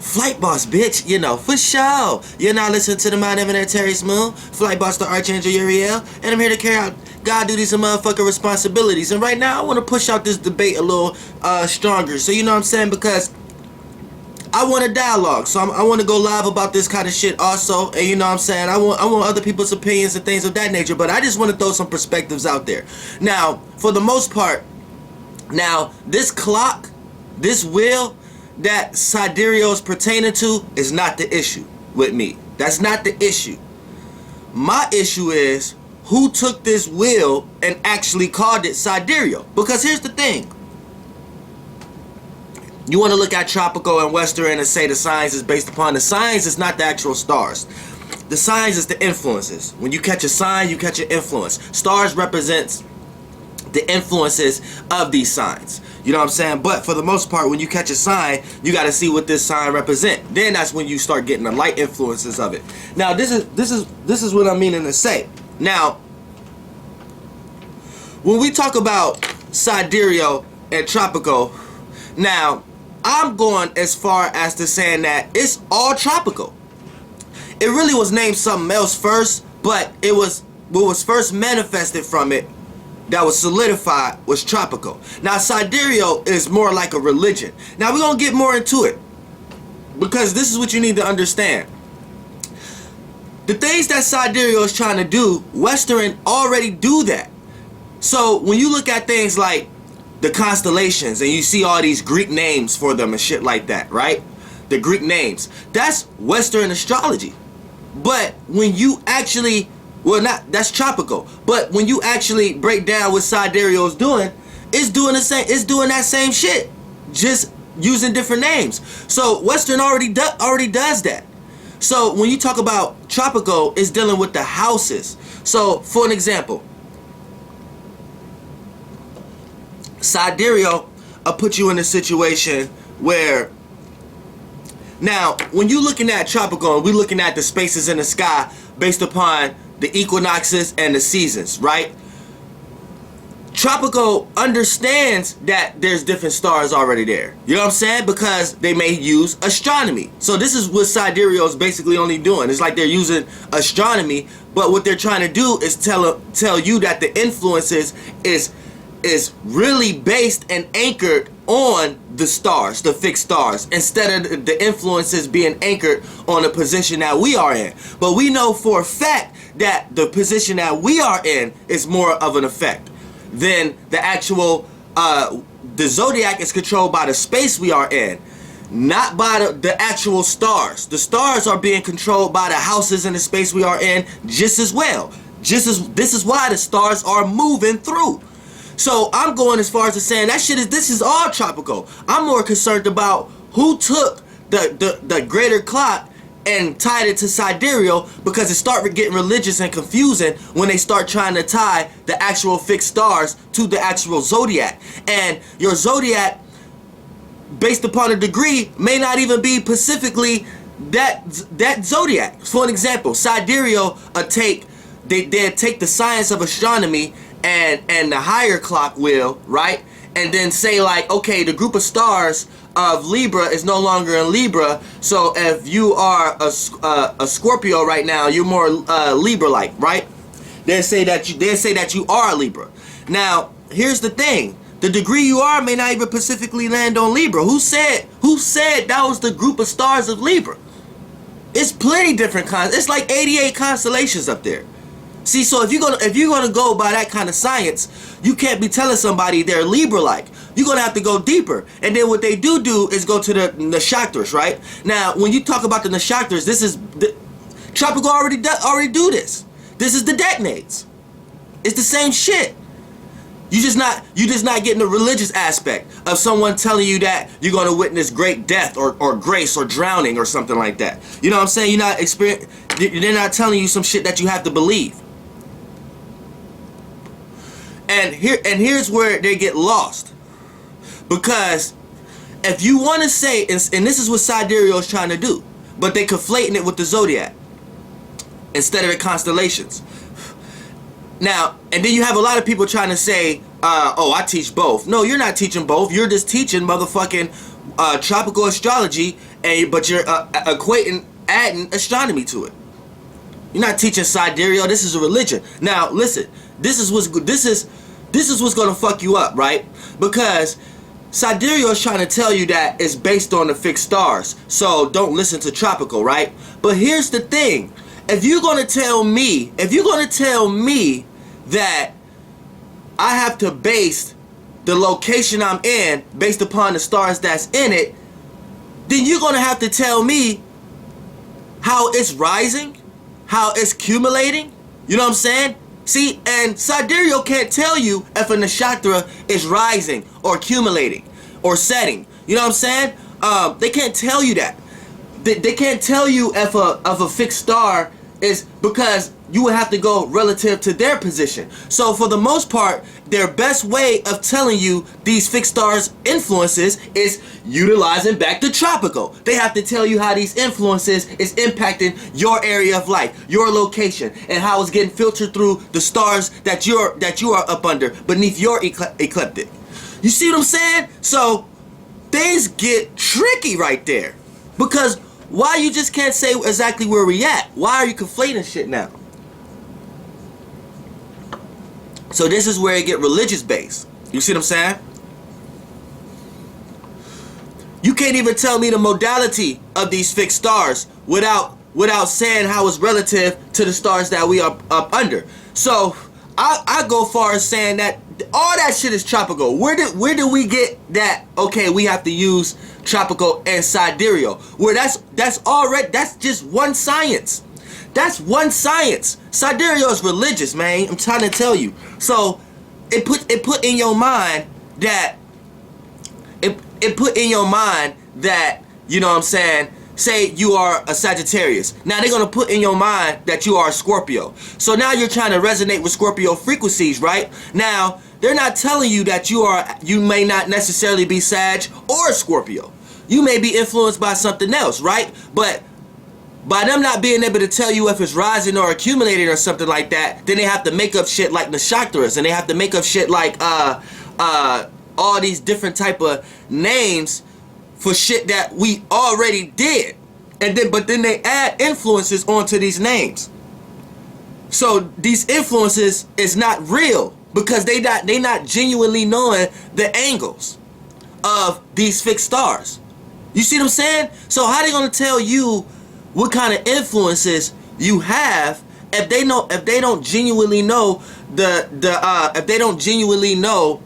Flight Boss, bitch, you know, for sure. You're now listening to the Mind Eminent Terry Smooth, Flight Boss, the Archangel Uriel, and I'm here to carry out God duties and motherfucking responsibilities. And right now, I want to push out this debate a little stronger. So, you know what I'm saying? Because I want a dialogue. So I want to go live about this kind of shit also. And you know what I'm saying? I want other people's opinions and things of that nature. But I just want to throw some perspectives out there. Now, for the most part, now, this clock, this wheel that Sidereal is pertaining to is not the issue with me. That's not the issue. My issue is who took this wheel and actually called it Sidereal. Because here's the thing. You want to look at tropical and western and say the signs is based upon the signs. It's not the actual stars. The signs is the influences. When you catch a sign, you catch an influence. Stars represents the influences of these signs. You know what I'm saying? But for the most part, when you catch a sign, you got to see what this sign represent. Then that's when you start getting the light influences of it. Now, this is what I'm meaning to say. Now, when we talk about Sidereal and tropical, now I'm going as far as to saying that it's all tropical. It really was named something else first, but it was what was first manifested from it that was solidified was tropical. Now, Sidereal is more like a religion. Now, we're going to get more into it because this is what you need to understand. The things that Sidereal is trying to do, Western already do that. So, when you look at things like the constellations and you see all these Greek names for them and shit like that, right? The Greek names. That's Western astrology. But when you actually... well, that's tropical. But when you actually break down what Sidereal is doing, it's doing the same. It's doing that same shit, just using different names. So Western already does that. So when you talk about tropical, it's dealing with the houses. So for an example, Sidereal will put you in a situation where now when you're looking at tropical, and we're looking at the spaces in the sky based upon the equinoxes and the seasons, right? Tropical understands that there's different stars already there. You know what I'm saying? Because they may use astronomy. So this is what Sidereal is basically only doing. It's like they're using astronomy, but what they're trying to do is tell you that the influences is really based and anchored on the stars, the fixed stars, instead of the influences being anchored on the position that we are in. But we know for a fact that the position that we are in is more of an effect than the actual, the zodiac is controlled by the space we are in, not by the actual stars. The stars are being controlled by the houses and the space we are in just as well. This is why the stars are moving through. So I'm going as far as to saying this is all tropical. I'm more concerned about who took the greater clock and tied it to Sidereal, because it started getting religious and confusing when they start trying to tie the actual fixed stars to the actual zodiac. And your zodiac, based upon a degree, may not even be specifically that zodiac. For an example, Sidereal they'd take the science of astronomy and the higher clock wheel, right? And then say like, okay, the group of stars of Libra is no longer in Libra. So if you are a Scorpio right now, you're more Libra-like, right? They say that you are a Libra. Now, here's the thing: the degree you are may not even specifically land on Libra. Who said that was the group of stars of Libra? It's plenty different it's like 88 constellations up there. See, so if you're gonna go by that kind of science, you can't be telling somebody they're Libra-like. You're gonna have to go deeper. And then what they do is go to the nakshatras, right? Now, when you talk about the nakshatras, this is tropical already do this. This is the decades. It's the same shit. You just not getting the religious aspect of someone telling you that you're gonna witness great death or grace or drowning or something like that. You know what I'm saying? They're not telling you some shit that you have to believe. And here's where they get lost, because if you want to say, and this is what Sidereal is trying to do, but they conflating it with the zodiac instead of the constellations. Now, and then you have a lot of people trying to say, oh, I teach both. No, you're not teaching both. You're just teaching motherfucking tropical astrology but you're adding astronomy to it. You're not teaching sidereal. This is a religion. Now listen, this is what's gonna fuck you up, right? Because sidereal is trying to tell you that it's based on the fixed stars, so don't listen to tropical, right? But here's the thing: if you're gonna tell me that I have to base the location I'm in based upon the stars that's in it, then you're gonna have to tell me how it's rising, how it's accumulating. You know what I'm saying? See, and sidereal can't tell you if a nakshatra is rising or accumulating or setting. You know what I'm saying? They can't tell you that. They can't tell you if a fixed star is, because you would have to go relative to their position. So for the most part, their best way of telling you these fixed stars influences is utilizing back to tropical. They have to tell you how these influences is impacting your area of life, your location, and how it's getting filtered through the stars that you are up under beneath your ecliptic. You see what I'm saying? So things get tricky right there, because why you just can't say exactly where we at? Why are you conflating shit now? So this is where it get religious based. You see what I'm saying? You can't even tell me the modality of these fixed stars without saying how it's relative to the stars that we are up under. So I go far as saying that all that shit is tropical. Where did we get that? Okay, we have to use tropical and sidereal. Where that's just one science. That's one science. Sidereal is religious, man. I'm trying to tell you. So it put in your mind that you know what I'm saying, say you are a Sagittarius. Now they're gonna put in your mind that you are a Scorpio. So now you're trying to resonate with Scorpio frequencies, right? Now they're not telling you that you may not necessarily be Sag or Scorpio. You may be influenced by something else, right? But by them not being able to tell you if it's rising or accumulating or something like that, then they have to make up shit like nakshatras, and they have to make up shit like all these different type of names for shit that we already did. But then they add influences onto these names. So these influences is not real, because they not genuinely knowing the angles of these fixed stars. You see what I'm saying? So how they gonna tell you what kind of influences you have if they don't genuinely know if they don't genuinely know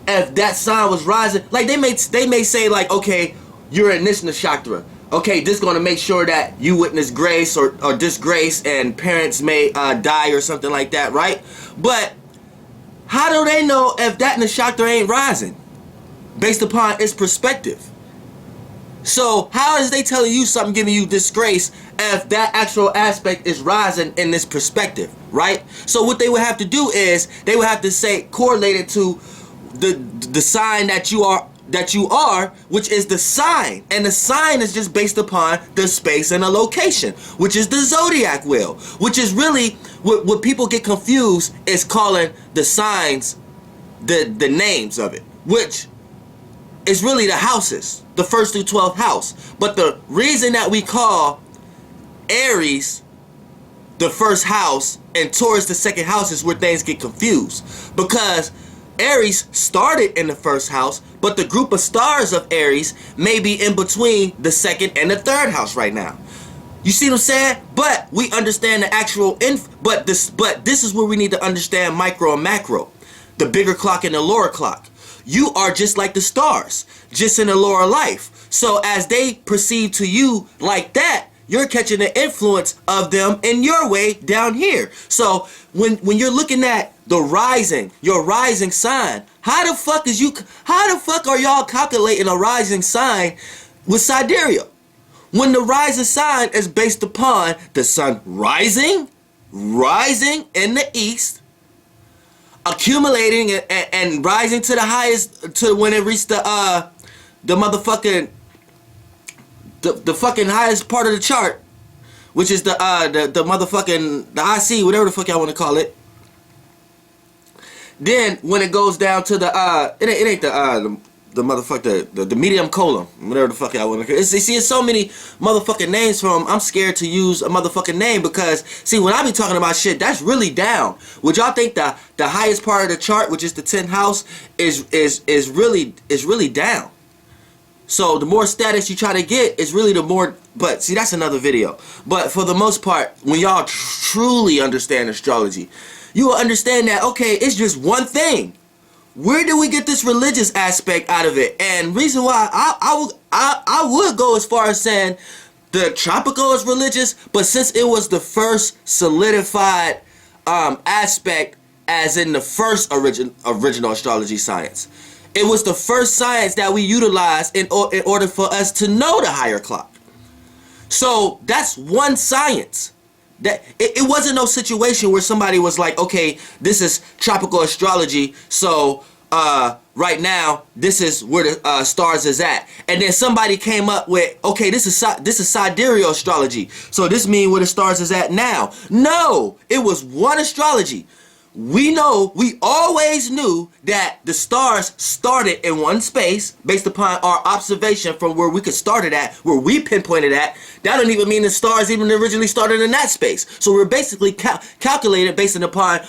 if that sign was rising? Like they may say like, okay, you're in this nakshatra. Okay, this is gonna make sure that you witness grace or disgrace, and parents may die or something like that, right? But how do they know if that nakshatra ain't rising based upon its perspective? So how is they telling you something, giving you disgrace, if that actual aspect is rising in this perspective, right? So what they would have to do is they would have to say correlate it to the sign that you are, which is the sign, and the sign is just based upon the space and the location, which is the zodiac wheel, which is really what people get confused is calling the signs the names of it, which is really the houses, the 1st through 12th house. But the reason that we call Aries the 1st house and Taurus the 2nd house is where things get confused, because Aries started in the 1st house, but the group of stars of Aries may be in between the 2nd and the 3rd house right now. You see what I'm saying? But we understand the actual but this is where we need to understand micro and macro, the bigger clock and the lower clock. You are just like the stars, just in a lower life. So as they perceive to you like that, you're catching the influence of them in your way down here. So when you're looking at the rising, your rising sign, how the fuck are y'all calculating a rising sign with sidereal? When the rising sign is based upon the sun rising in the east, accumulating and rising to the highest, to when it reached the motherfucking the fucking highest part of the chart, which is the motherfucking the IC, whatever the fuck y'all want to call it. Then when it goes down to the it ain't the motherfucker, the medium colon, whatever the fuck I want to. See, it's so many motherfucking names from. I'm scared to use a motherfucking name because see, when I be talking about shit, that's really down. Would y'all think the highest part of the chart, which is the 10th house, is really down? So the more status you try to get, is really the more. But see, that's another video. But for the most part, when y'all truly understand astrology, you will understand that okay, it's just one thing. Where do we get this religious aspect out of it? And reason why I would go as far as saying the tropical is religious, but since it was the first solidified aspect, as in the first original astrology science. It was the first science that we utilized in order for us to know the higher clock. So that's one science. That it wasn't no situation where somebody was like, okay, this is tropical astrology, so right now this is where the stars is at, and then somebody came up with, okay, this is sidereal astrology, so this means where the stars is at now. No, it was one astrology. We always knew that the stars started in one space based upon our observation from where we could start it at, where we pinpointed at. That don't even mean the stars even originally started in that space. So we're basically calculated based upon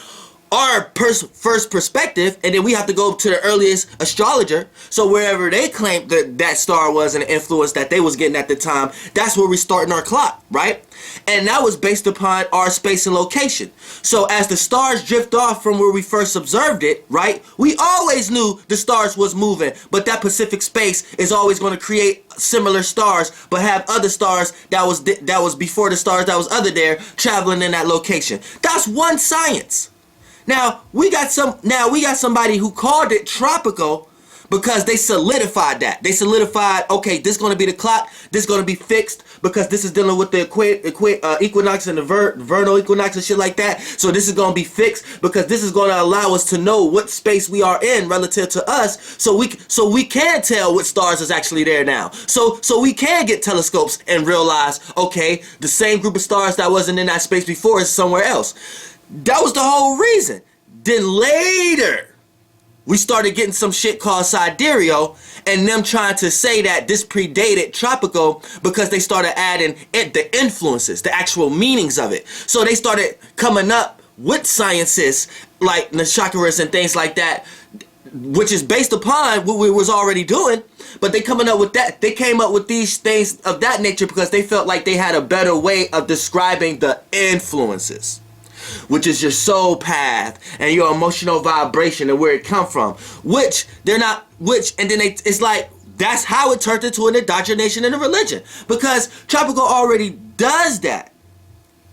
our first perspective, and then we have to go to the earliest astrologer. So wherever they claimed that star was and the influence that they was getting at the time, that's where we starting our clock, right? And that was based upon our space and location. So as the stars drift off from where we first observed it, right, we always knew the stars was moving, but that Pacific space is always going to create similar stars, but have other stars that was before the stars that was other there traveling in that location. That's one science. Now we got somebody who called it tropical because they solidified that. They solidified, okay, this is going to be the clock, this is going to be fixed because this is dealing with the equinox and the vernal equinox and shit like that. So this is going to be fixed because this is going to allow us to know what space we are in relative to us, so we can tell what stars is actually there now. So we can get telescopes and realize, okay, the same group of stars that wasn't in that space before is somewhere else. That was the whole reason. Then later, we started getting some shit called sidereal, and them trying to say that this predated tropical because they started adding the influences, the actual meanings of it. So they started coming up with sciences like nakshatras and things like that, which is based upon what we was already doing. But they coming up with that. They came up with these things of that nature because they felt like they had a better way of describing the influences, which is your soul path and your emotional vibration and where it come from, and then it's like that's how it turned into an indoctrination in a religion, because tropical already does that.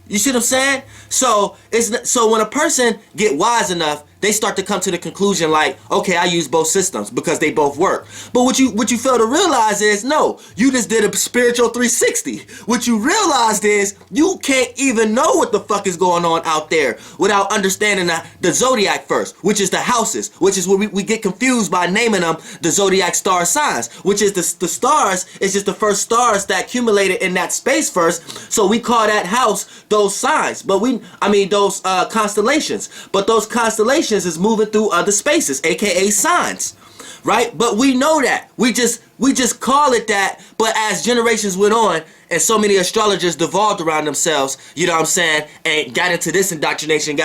You see what I'm saying? So when a person get wise enough, they start to come to the conclusion like, okay, I use both systems because they both work. But what you fail to realize is, no, you just did a spiritual 360. What you realized is you can't even know what the fuck is going on out there without understanding the zodiac first, which is the houses, which is where we get confused by naming them the zodiac star signs, which is the stars is just the first stars that accumulated in that space first. So we call that house those signs, but those constellations. But those constellations is moving through other spaces, aka signs, right? But we know that. We just call it that. But as generations went on and so many astrologers devolved around themselves, you know what I'm saying, and got into this indoctrination,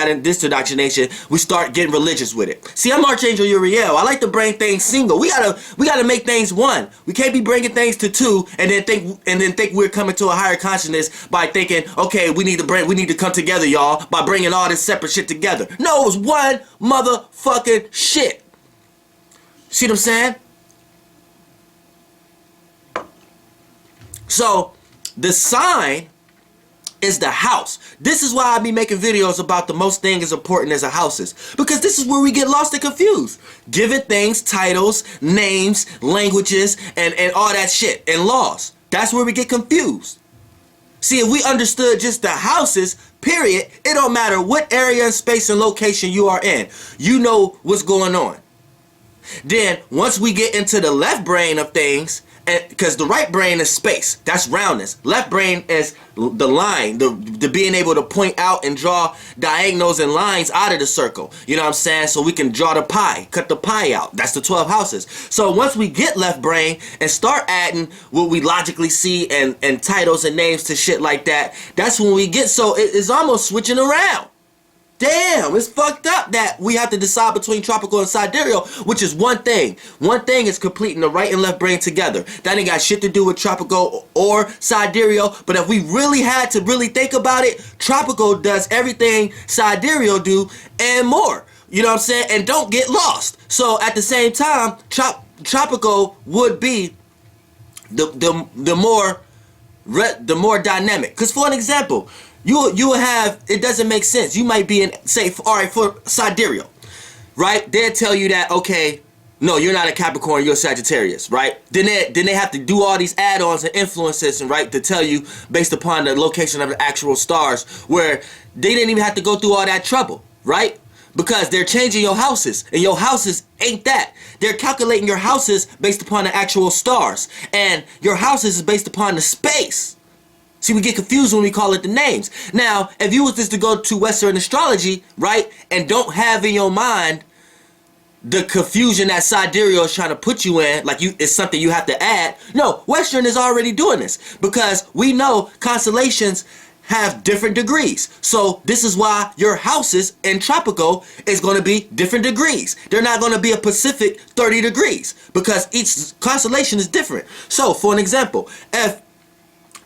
we start getting religious with it. See, I'm Archangel Uriel. I like to bring things single. We gotta make things one. We can't be bringing things to two and then think we're coming to a higher consciousness by thinking, okay, we need to come together, y'all, by bringing all this separate shit together. No, it was one motherfucking shit. See what I'm saying? So the sign is the house. This is why I be making videos about the most thing as important as a house is, because this is where we get lost and confused, giving things titles, names, languages, and all that shit, and laws. That's where we get confused. See, if we understood just the houses, period, it don't matter what area and space and location you are in, you know what's going on. Then once we get into the left brain of things Because the right brain is space, that's roundness. Left brain is the line, the being able to point out and draw diagonals and lines out of the circle. You know what I'm saying? So we can draw the pie, cut the pie out. That's the 12 houses. So once we get left brain and start adding what we logically see and titles and names to shit like that, that's when we get, so it's almost switching around. Damn, it's fucked up that we have to decide between tropical and sidereal, which is one thing. One thing is completing the right and left brain together. That ain't got shit to do with tropical or sidereal, but if we really had to really think about it, tropical does everything sidereal do and more. You know what I'm saying? And don't get lost. So at the same time, tropical would be the more dynamic. Because for an example, you will have, it doesn't make sense. You might be in, say, alright, for sidereal, right? They'll tell you that, okay, no, you're not a Capricorn, you're a Sagittarius, right? Then they have to do all these add-ons and influences, and right, to tell you based upon the location of the actual stars, where they didn't even have to go through all that trouble, right? Because they're changing your houses, and your houses ain't that. They're calculating your houses based upon the actual stars, and your houses is based upon the space. See, we get confused when we call it the names. Now, if you was just to go to Western astrology, right, and don't have in your mind the confusion that sidereal is trying to put you in, like it's something you have to add. No, Western is already doing this, because we know constellations have different degrees. So this is why your houses in tropical is going to be different degrees. They're not going to be a Pacific 30 degrees, because each constellation is different. So, for an example, if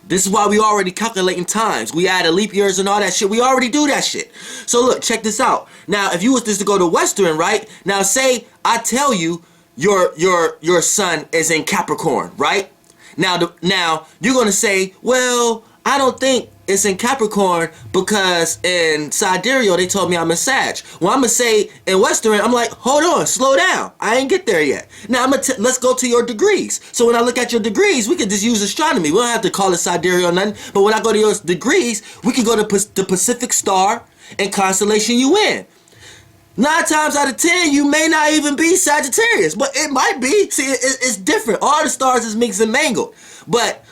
this is why we already calculating times. We add leap years and all that shit. We already do that shit. So look, check this out. Now, if you was just to go to Western, right? Now, say I tell you your son is in Capricorn, right? Now you're gonna say, well, I don't think it's in Capricorn because in sidereal they told me I'm in Sag. Well, I'm gonna say in Western, I'm like, hold on, slow down. I ain't get there yet. Now let's go to your degrees. So when I look at your degrees, we can just use astronomy. We don't have to call it sidereal or nothing. But when I go to your degrees, we can go to the Pacific star and constellation you in. 9 times out of 10, you may not even be Sagittarius, but it might be. See, it's different. All the stars is mixed and mangled. But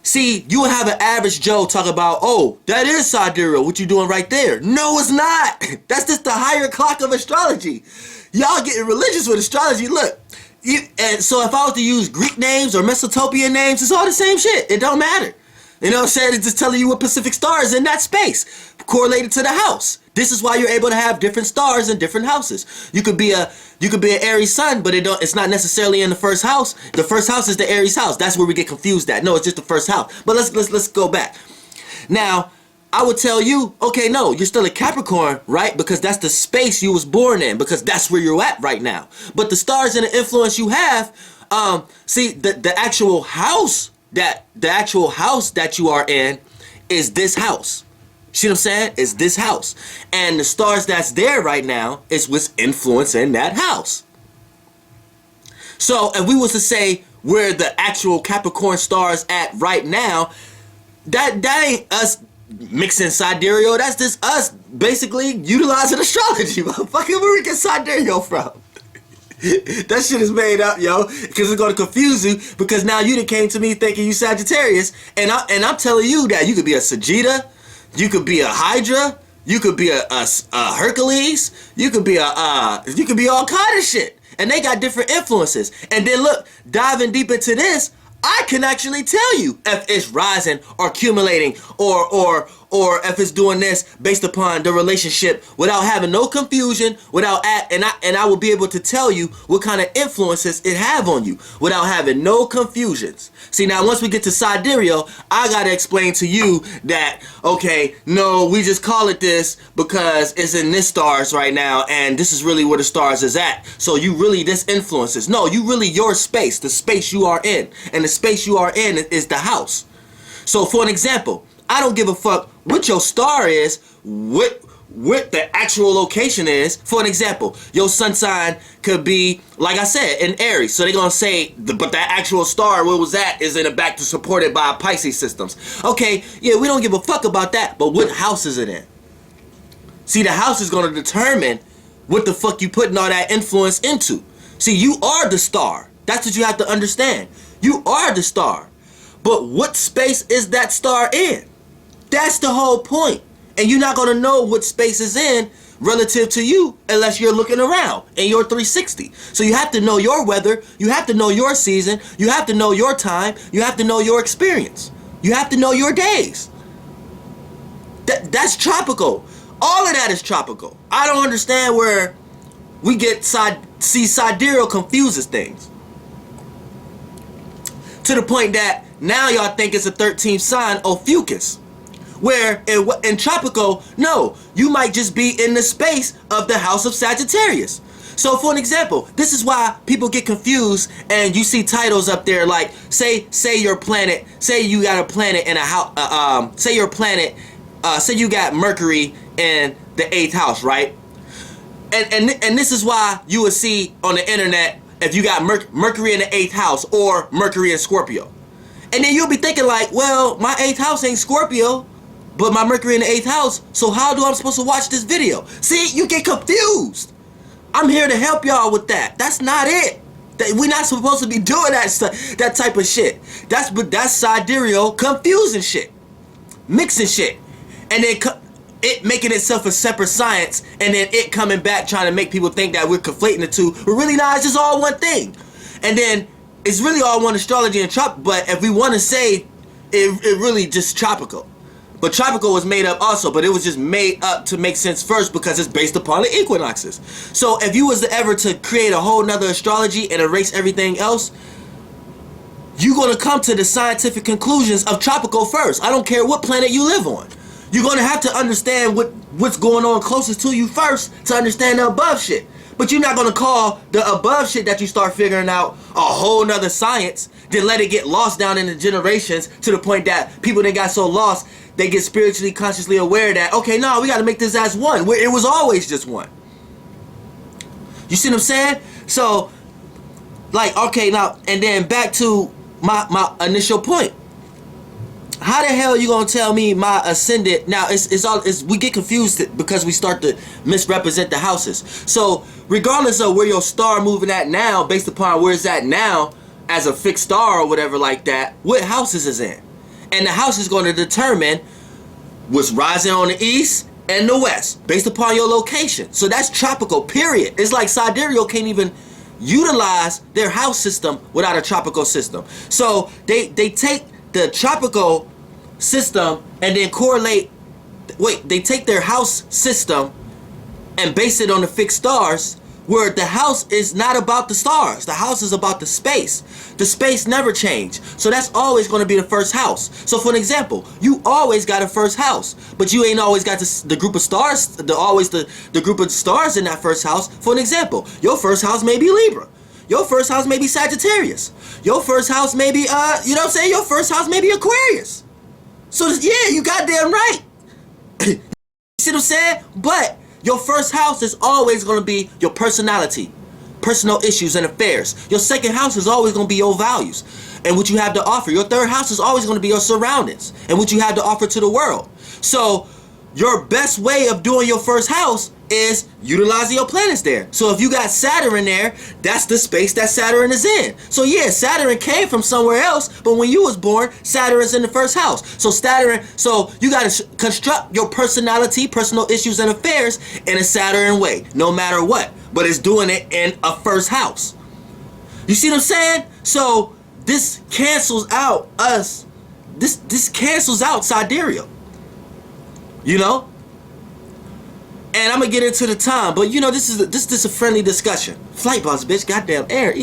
see, you would have an average Joe talk about, oh, that is sidereal, what you doing right there. No, it's not. That's just the higher clock of astrology. Y'all getting religious with astrology. Look, and so if I was to use Greek names or Mesopotamian names, it's all the same shit. It don't matter. You know what I'm saying? It's just telling you what Pacific star is in that space, correlated to the house. This is why you're able to have different stars in different houses. You could be an Aries sun, but it's not necessarily in the first house. The first house is the Aries house. That's where we get confused at. No, it's just the first house. But let's go back. Now, I would tell you, okay, no, you're still a Capricorn, right? Because that's the space you was born in, because that's where you're at right now. But the stars and the influence you have, see, the actual house that you are in is this house. See what I'm saying? It's this house. And the stars that's there right now is what's influencing that house. So if we was to say where the actual Capricorn stars at right now, that ain't us mixing sidereal. That's just us basically utilizing astrology. Motherfucker, where we get sidereal from? That shit is made up, yo, because it's gonna confuse you, because now you done came to me thinking you Sagittarius, and I'm telling you that you could be a Sagitta, you could be a Hydra, you could be a Hercules, you could be all kind of shit, and they got different influences. And then look, diving deep into this, I can actually tell you if it's rising or accumulating or if it's doing this based upon the relationship without having no confusion, and I will be able to tell you what kind of influences it have on you without having no confusions. See, now once we get to sidereal, I gotta explain to you that, okay, no, we just call it this because it's in this stars right now, and this is really where the stars is at. So you really, this influences. No, you really your space, the space you are in, and the space you are in is the house. So for an example, I don't give a fuck what your star is, what the actual location is. For an example, your sun sign could be, like I said, in Aries. So they're going to say, but that actual star, where was that, is in the back to supported by Pisces systems. Okay, yeah, we don't give a fuck about that, but what house is it in? See, the house is going to determine what the fuck you putting all that influence into. See, you are the star. That's what you have to understand. You are the star. But what space is that star in? That's the whole point. And you're not going to know what space is in relative to you unless you're looking around in your 360. So you have to know your weather, you have to know your season, you have to know your time, you have to know your experience, you have to know your days. That's tropical. All of that is tropical. I don't understand where we get sidereal confuses things to the point that now y'all think it's a 13th sign, Ophiuchus. Where in tropical, no, you might just be in the space of the house of Sagittarius. So for an example, this is why people get confused and you see titles up there like, say your planet, say you got a planet in a house, say your planet, say you got Mercury in the 8th house, right? And this is why you would see on the internet if you got Mercury in the 8th house or Mercury in Scorpio. And then you'll be thinking like, well, my 8th house ain't Scorpio, but my Mercury in the 8th house, so how do I supposed to watch this video? See, you get confused. I'm here to help y'all with that. That's not it. We're not supposed to be doing that type of shit. That's sidereal confusing shit. Mixing shit. And then it making itself a separate science, and then it coming back trying to make people think that we're conflating the two. But really not, it's just all one thing. And then it's really all one astrology and tropical. But if we want to say it really just tropical. But tropical was made up also, but it was just made up to make sense first because it's based upon the equinoxes. So if you was to ever to create a whole nother astrology and erase everything else, you're going to come to the scientific conclusions of tropical first. I don't care what planet you live on. You're going to have to understand what's going on closest to you first to understand the above shit. But you're not going to call the above shit that you start figuring out a whole nother science, then let it get lost down in the generations to the point that people that got so lost, they get spiritually consciously aware that, okay, no, we got to make this as one, where it was always just one. You see what I'm saying? So, like, okay, now, and then back to my initial point. How the hell are you gonna tell me my ascendant? Now we get confused because we start to misrepresent the houses. So regardless of where your star moving at now, based upon where it's at now as a fixed star or whatever like that, what houses is in, and the house is going to determine what's rising on the east and the west based upon your location. So that's tropical. Period. It's like sidereal can't even utilize their house system without a tropical system. So they take the tropical system and then they take their house system and base it on the fixed stars, where the house is not about the stars. The house is about the space. The space never change. So that's always going to be the first house. So for an example, you always got a first house, but you ain't always got the group of stars, the group of stars in that first house. For an example, your first house may be Libra. Your first house may be Sagittarius. Your first house may be, you know what I'm saying? Your first house may be Aquarius. So, yeah, you goddamn right. You see what I'm saying? But your first house is always going to be your personality, personal issues and affairs. Your second house is always going to be your values and what you have to offer. Your third house is always going to be your surroundings and what you have to offer to the world. So, your best way of doing your first house is utilizing your planets there. So if you got Saturn there, that's the space that Saturn is in. So yeah, Saturn came from somewhere else, but when you was born, Saturn is in the first house. So you got to construct your personality, personal issues and affairs in a Saturn way, no matter what. But it's doing it in a first house. You see what I'm saying? So this cancels out us. This cancels out sidereal. You know? And I'm gonna get into the time, but you know, this is a friendly discussion. Flight boss, bitch, goddamn air.